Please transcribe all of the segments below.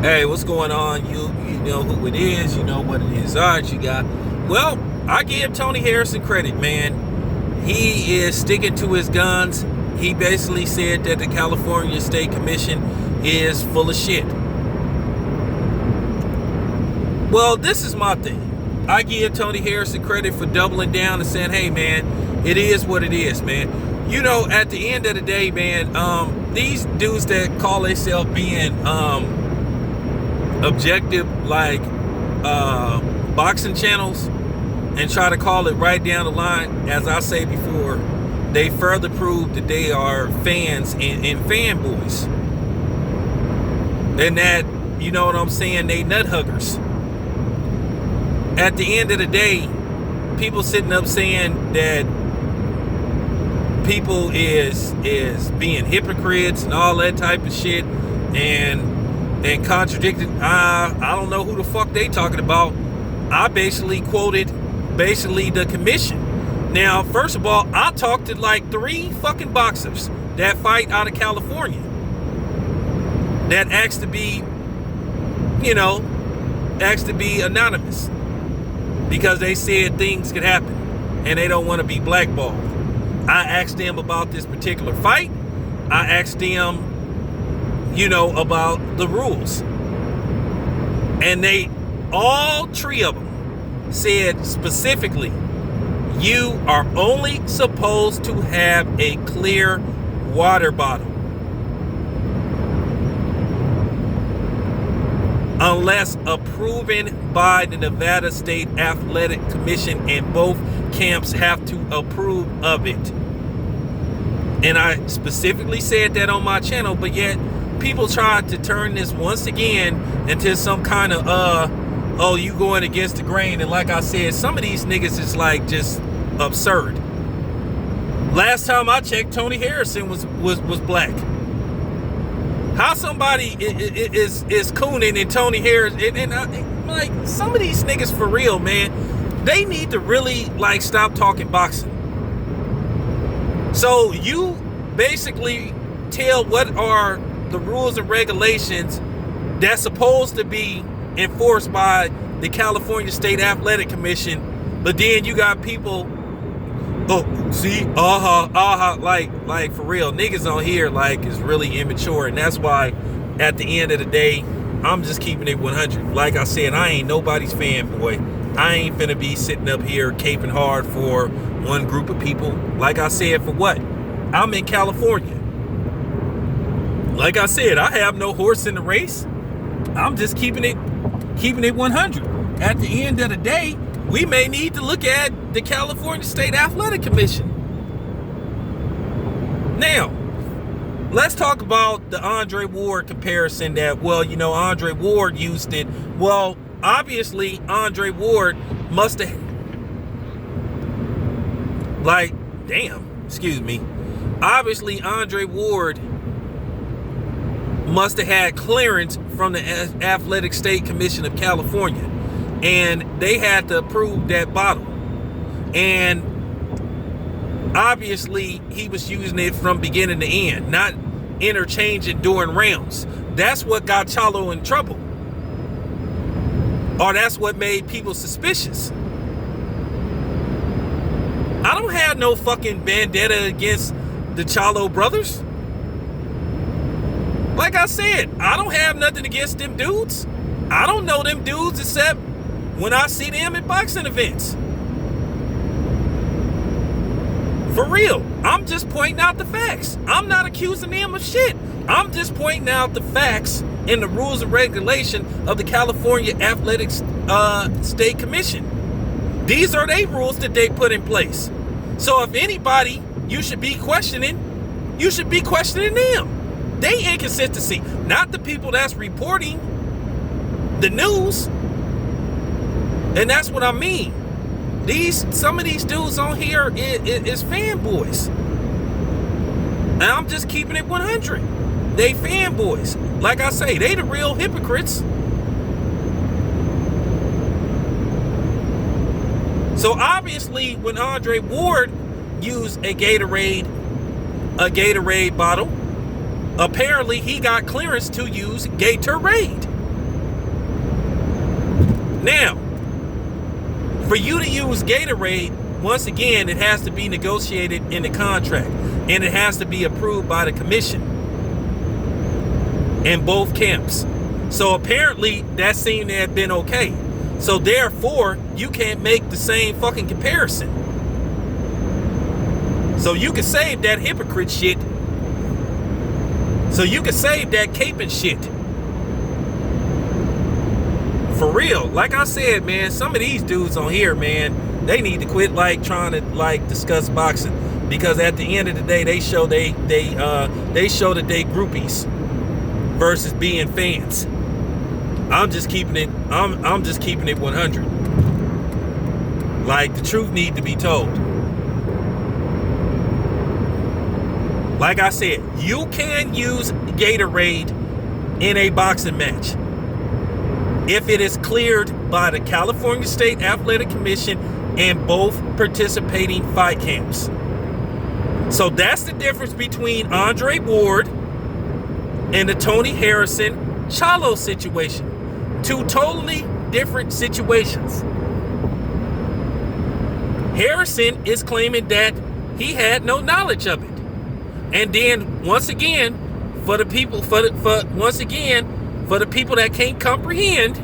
Hey, what's going on? You know who it is. You know what it is. All right, you got. Well, I give Tony Harrison credit, man. He is sticking to his guns. He basically said that the California State Commission is full of shit. Well, this is my thing. I give Tony Harrison credit for doubling down and saying, hey, man, it is what it is, man. You know, at the end of the day, man, these dudes that call themselves being objective, like boxing channels, and try to call it right down the line, as I say before, they further prove that they are fans and fanboys, and that, you know what I'm saying, they nut huggers. At the end of the day, people sitting up saying that people is being hypocrites and all that type of shit, and contradicted. I don't know who the fuck they talking about. I basically quoted the commission. Now, first of all, I talked to like 3 fucking boxers that fight out of California that asked to be anonymous because they said things could happen and they don't want to be blackballed. I asked them about this particular fight. I asked them, about the rules. And they, all 3 of them, said specifically, you are only supposed to have a clear water bottle. Unless approved by the Nevada State Athletic Commission, and both camps have to approve of it. And I specifically said that on my channel, but yet people tried to turn this once again into some kind of oh, you going against the grain. And like I said, some of these niggas is like just absurd. Last time I checked, Tony Harrison was black. How somebody is cooning and Tony Harrison, and like, some of these niggas for real, man, they need to really like stop talking boxing. So you basically tell what are the rules and regulations that's supposed to be enforced by the California State Athletic Commission, but then you got people, like for real, niggas on here like is really immature, and that's why at the end of the day, I'm just keeping it 100. Like I said, I ain't nobody's fanboy. I ain't finna be sitting up here caping hard for one group of people. Like I said, for what? I'm in California. Like I said, I have no horse in the race. I'm just keeping it 100. At the end of the day, we may need to look at the California State Athletic Commission. Now, let's talk about the Andre Ward comparison that, Andre Ward used it. Well, obviously, Andre Ward must have, obviously, Andre Ward must have had clearance from the Athletic State Commission of California, and they had to approve that bottle. And obviously he was using it from beginning to end, not interchanging during rounds. That's what got Chalo in trouble, or that's what made people suspicious. I don't have no fucking vendetta against the Chalo brothers. Like I said, I don't have nothing against them dudes. I don't know them dudes except when I see them at boxing events. For real, I'm just pointing out the facts. I'm not accusing them of shit. I'm just pointing out the facts and the rules and regulation of the California Athletic State Commission. These are their rules that they put in place. So if anybody you should be questioning them. They inconsistency, not the people that's reporting the news. And that's what I mean. Some of these dudes on here is fanboys. And I'm just keeping it 100. They fanboys. Like I say, they the real hypocrites. So obviously, when Andre Ward used a Gatorade bottle, apparently he got clearance to use Gatorade. Now, for you to use Gatorade, once again, it has to be negotiated in the contract, and it has to be approved by the commission in both camps. So apparently that seemed to have been okay. So therefore, you can't make the same fucking comparison. So you can save that hypocrite shit. So you can save that caping shit. For real, like I said, man, some of these dudes on here, man, they need to quit like trying to like discuss boxing, because at the end of the day, they show they show that they groupies versus being fans. I'm just keeping it 100. Like, the truth need to be told. Like I said, you can use Gatorade in a boxing match if it is cleared by the California State Athletic Commission and both participating fight camps. So that's the difference between Andre Ward and the Tony Harrison Chalo situation. Two totally different situations. Harrison is claiming that he had no knowledge of it. And then once again, for the people that can't comprehend,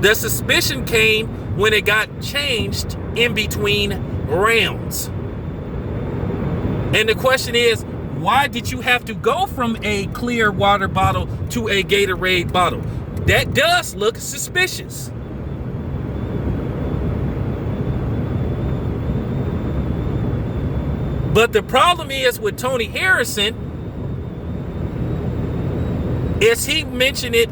the suspicion came when it got changed in between rounds. And the question is, why did you have to go from a clear water bottle to a Gatorade bottle? That does look suspicious. But the problem is with Tony Harrison is he mentioned it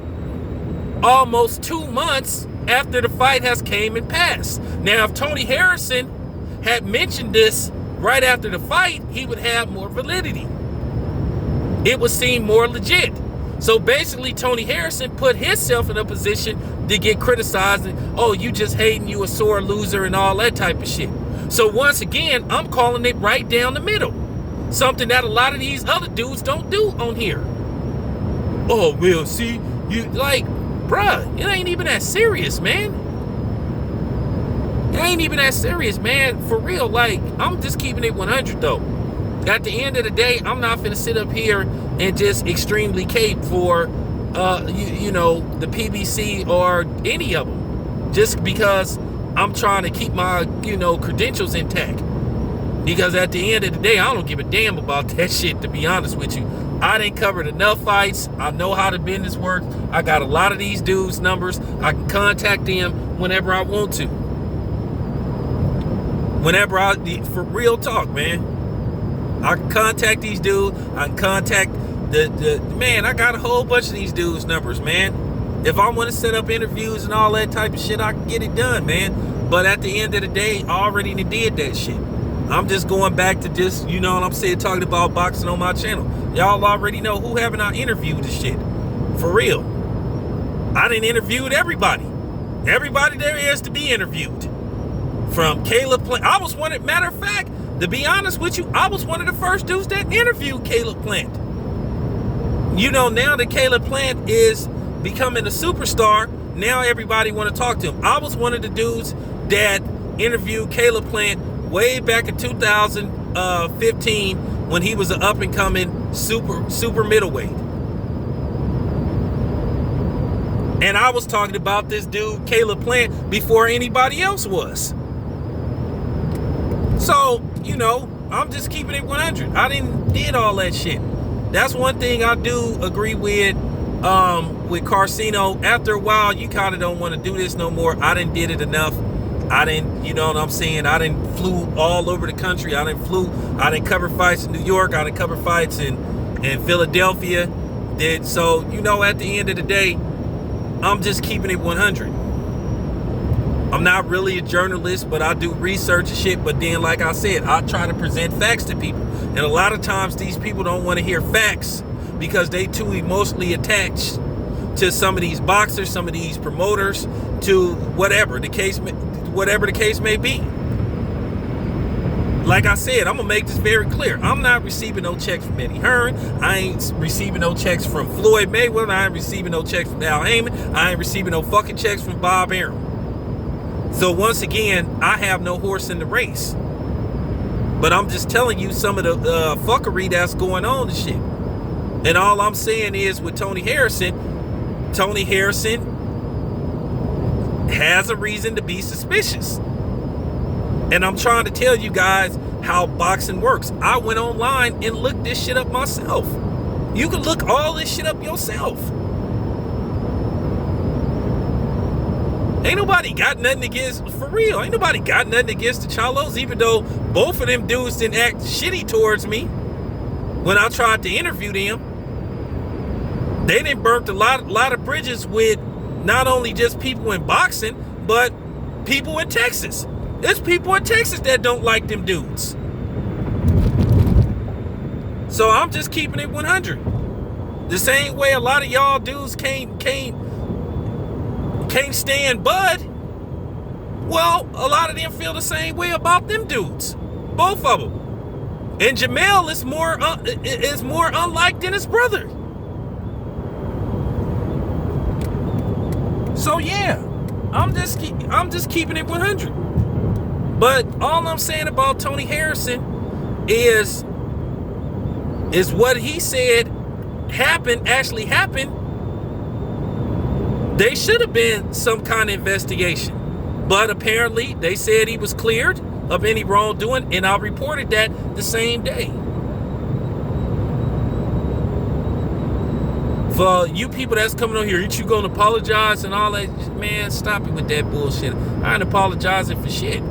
almost 2 months after the fight has came and passed. Now, if Tony Harrison had mentioned this right after the fight, he would have more validity. It would seem more legit. So basically, Tony Harrison put himself in a position to get criticized. And, oh, you just hating, you a sore loser and all that type of shit. So once again, I'm calling it right down the middle. Something that a lot of these other dudes don't do on here. Oh, well, see, you like, bruh, it ain't even that serious, man. It ain't even that serious, man. For real, like, I'm just keeping it 100, though. At the end of the day, I'm not finna sit up here and just extremely cape for, the PBC or any of them. Just because I'm trying to keep my, credentials intact. Because at the end of the day, I don't give a damn about that shit, to be honest with you. I done covered enough fights. I know how the business works. I got a lot of these dudes' numbers. I can contact them whenever I want to. For real talk, man. I can contact these dudes. I can contact man, I got a whole bunch of these dudes' numbers, man. If I want to set up interviews and all that type of shit, I can get it done, man. But at the end of the day, I already did that shit. I'm just going back to just, talking about boxing on my channel. Y'all already know who haven't I interviewed this shit. For real. I done interviewed everybody. Everybody there is to be interviewed. From Caleb Plant. Matter of fact, to be honest with you, I was one of the first dudes that interviewed Caleb Plant. Now that Caleb Plant is becoming a superstar, now everybody want to talk to him. I was one of the dudes that interviewed Caleb Plant way back in 2015 when he was an up-and-coming super middleweight. And I was talking about this dude, Caleb Plant, before anybody else was. So, I'm just keeping it 100. I did all that shit. That's one thing I do agree with Carcino. After a while, you kind of don't want to do this no more. I did it enough. I didn't flew all over the country. I didn't cover fights in New York. I didn't cover fights in Philadelphia. So, at the end of the day, I'm just keeping it 100. I'm not really a journalist, but I do research and shit. But then, like I said, I try to present facts to people. And a lot of times these people don't want to hear facts because they too emotionally attached to some of these boxers, some of these promoters, to whatever the case may be. like I said, I'm gonna make this very clear. I'm not receiving no checks from Eddie Hearn. I ain't receiving no checks from Floyd Mayweather. I ain't receiving no checks from Al Heyman. I ain't receiving no fucking checks from Bob Arum. So once again, I have no horse in the race. But I'm just telling you some of the fuckery that's going on and shit. And all I'm saying is with Tony Harrison has a reason to be suspicious. And I'm trying to tell you guys how boxing works. I went online and looked this shit up myself. You can look all this shit up yourself. Ain't nobody got nothing against, for real, ain't nobody got nothing against the Chalos, even though both of them dudes didn't act shitty towards me when I tried to interview them. They done burnt a lot of bridges with not only just people in boxing, but people in Texas. There's people in Texas that don't like them dudes. So I'm just keeping it 100. The same way a lot of y'all dudes can't stand Bud. Well, a lot of them feel the same way about them dudes. Both of them. And Jamel is more unlike than his brother. So yeah, I'm just keeping it 100. But all I'm saying about Tony Harrison is what he said actually happened. They should have been some kind of investigation. But apparently they said he was cleared of any wrongdoing, and I reported that the same day. For you people that's coming on here, ain't you gonna apologize and all that? Man, stop it with that bullshit. I ain't apologizing for shit.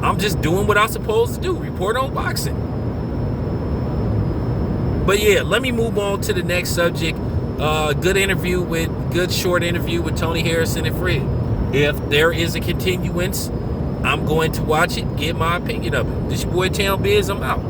I'm just doing what I'm supposed to do. Report on boxing. But yeah, let me move on to the next subject. Good short interview with Tony Harrison and Fred. If there is a continuance, I'm going to watch it, get my opinion of it. This your boy Town Biz, I'm out.